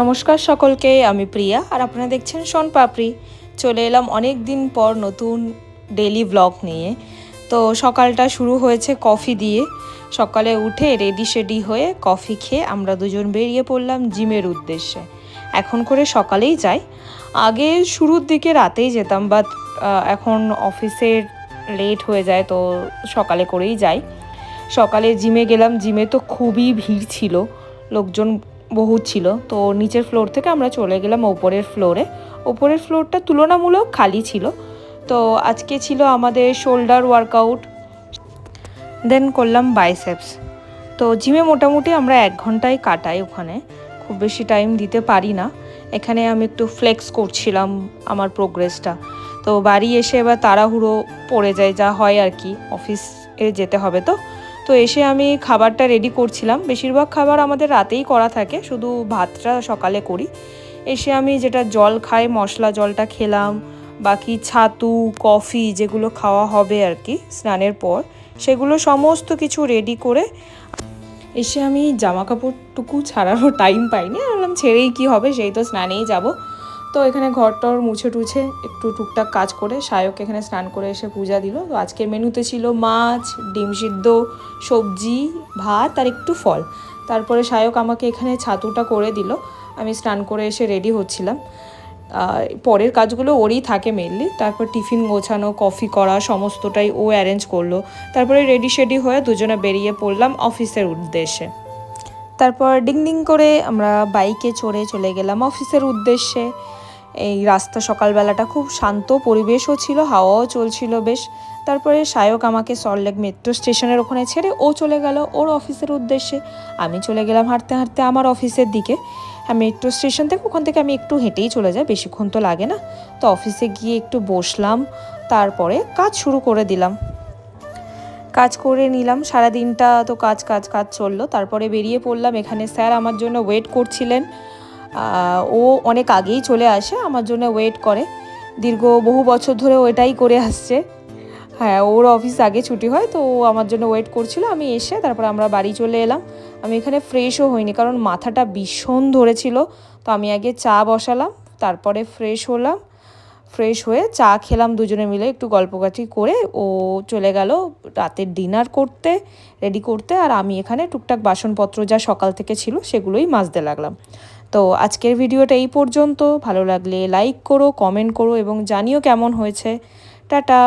নমস্কার সকলকে, আমি প্রিয়া আর আপনারা দেখছেন শনপাপড়ি। চলে এলাম অনেক দিন পর নতুন ডেইলি ব্লগ নিয়ে। তো সকালটা শুরু হয়েছে কফি দিয়ে। সকালে উঠে রেডি হয়ে কফি খেয়ে আমরা দুজন বেরিয়ে পড়লাম জিমের উদ্দেশ্যে। এখন করে সকালেই যাই, আগে শুরুর দিকে রাতেই যেতাম, বাট এখন অফিসের লেট হয়ে যায় তো সকালে করেই যাই। সকালে জিমে গেলাম, জিমে তো খুবই ভিড় ছিল, লোকজন বহুত ছিল। তো নিচের ফ্লোর থেকে আমরা চলে গেলাম ওপরের ফ্লোরে। ওপরের ফ্লোরটা তুলনামূলক খালি ছিল। তো আজকে ছিল আমাদের শোল্ডার ওয়ার্কআউট, দেন করলাম বাইসেপস। তো জিমে মোটামুটি আমরা 1 ঘন্টায় কাটাই, ওখানে খুব বেশি টাইম দিতে পারি না। এখানে আমি একটু ফ্লেক্স করছিলাম আমার প্রোগ্রেসটা। তো বাড়ি এসে এবার তাড়াহুড়ো পড়ে যায়, যা হয় আর কি, অফিসে যেতে হবে। তো তো এসে আমি খাবারটা রেডি করছিলাম। বেশিরভাগ খাবার আমাদের রাতেই করা থাকে, শুধু ভাতটা সকালে করি। এসে আমি যেটা জল খাই, মশলা জলটা খেলাম, বাকি ছাতু কফি যেগুলো খাওয়া হবে আর কি স্নানের পর, সেগুলো সমস্ত কিছু রেডি করে এসে আমি জামা কাপড়টুকু ছাড়ারও টাইম পাইনি। বললাম ছেড়েই কি হবে, সেই তো স্নানেই যাব। তো এখানে ঘরটর মুছে টুছে একটু টুকটাক কাজ করে সায়ক এখানে স্নান করে এসে পূজা দিল। তো আজকের মেনুতে ছিল মাছ, ডিম সিদ্ধ, সবজি, ভাত আর একটু ফল। তারপরে সায়ক আমাকে এখানে ছাতুটা করে দিল। আমি স্নান করে এসে রেডি হচ্ছিলাম। পরের কাজগুলো ওরই থাকে মেনলি। তারপর টিফিন গোছানো, কফি করা, সমস্তটাই ও অ্যারেঞ্জ করলো। তারপরে রেডি হয়ে দুজনে বেরিয়ে পড়লাম অফিসের উদ্দেশ্যে। তারপর ডিং ডিং করে আমরা বাইকে চড়ে চলে গেলাম অফিসের উদ্দেশ্যে। এই রাস্তা সকালবেলাটা খুব শান্ত পরিবেশও ছিল, হাওয়াও চলছিল বেশ। তারপরে সায়ক আমাকে সল্টলেক মেট্রো স্টেশনের ওখানে ছেড়ে ও চলে গেল ওর অফিসের উদ্দেশ্যে। আমি চলে গেলাম হাঁটতে হাঁটতে আমার অফিসের দিকে। হ্যাঁ, মেট্রো স্টেশন থেকে ওখান থেকে আমি একটু হেঁটেই চলে যাই, বেশিক্ষণ তো লাগে না। তো অফিসে গিয়ে একটু বসলাম, তারপরে কাজ শুরু করে দিলাম। কাজ করে নিলাম, সারাদিনটা তো কাজ কাজ কাজ চললো। তারপরে বেরিয়ে পড়লাম। এখানে স্যার আমার জন্য ওয়েট করছিলেন। ও অনেক আগেই চলে আসে, আমার জন্য ওয়েট করে, বহু বছর ধরে ওটাই করে আসছে। হ্যাঁ, ওর অফিস আগে ছুটি হয়, তো ও আমার জন্য ওয়েট করছিল। আমি এসে তারপরে আমরা বাড়ি চলে এলাম। আমি এখানে ফ্রেশও হইনি, কারণ মাথাটা ভীষণ ধরেছিল। তো আমি আগে চা বসালাম, তারপরে ফ্রেশ হলাম। ফ্রেশ হয়ে চা খেলাম দুজনে মিলে, একটু গল্পকাঠি করে ও চলে গেল রাতের ডিনার করতে, রেডি করতে। আর আমি এখানে টুকটাক বাসনপত্র যা সকাল থেকে ছিল সেগুলোই মাজতে লাগলাম। তো আজকের ভিডিওটা এই পর্যন্ত। ভালো লাগলে লাইক করো, কমেন্ট করো এবং জানিও কেমন হয়েছে। টাটা।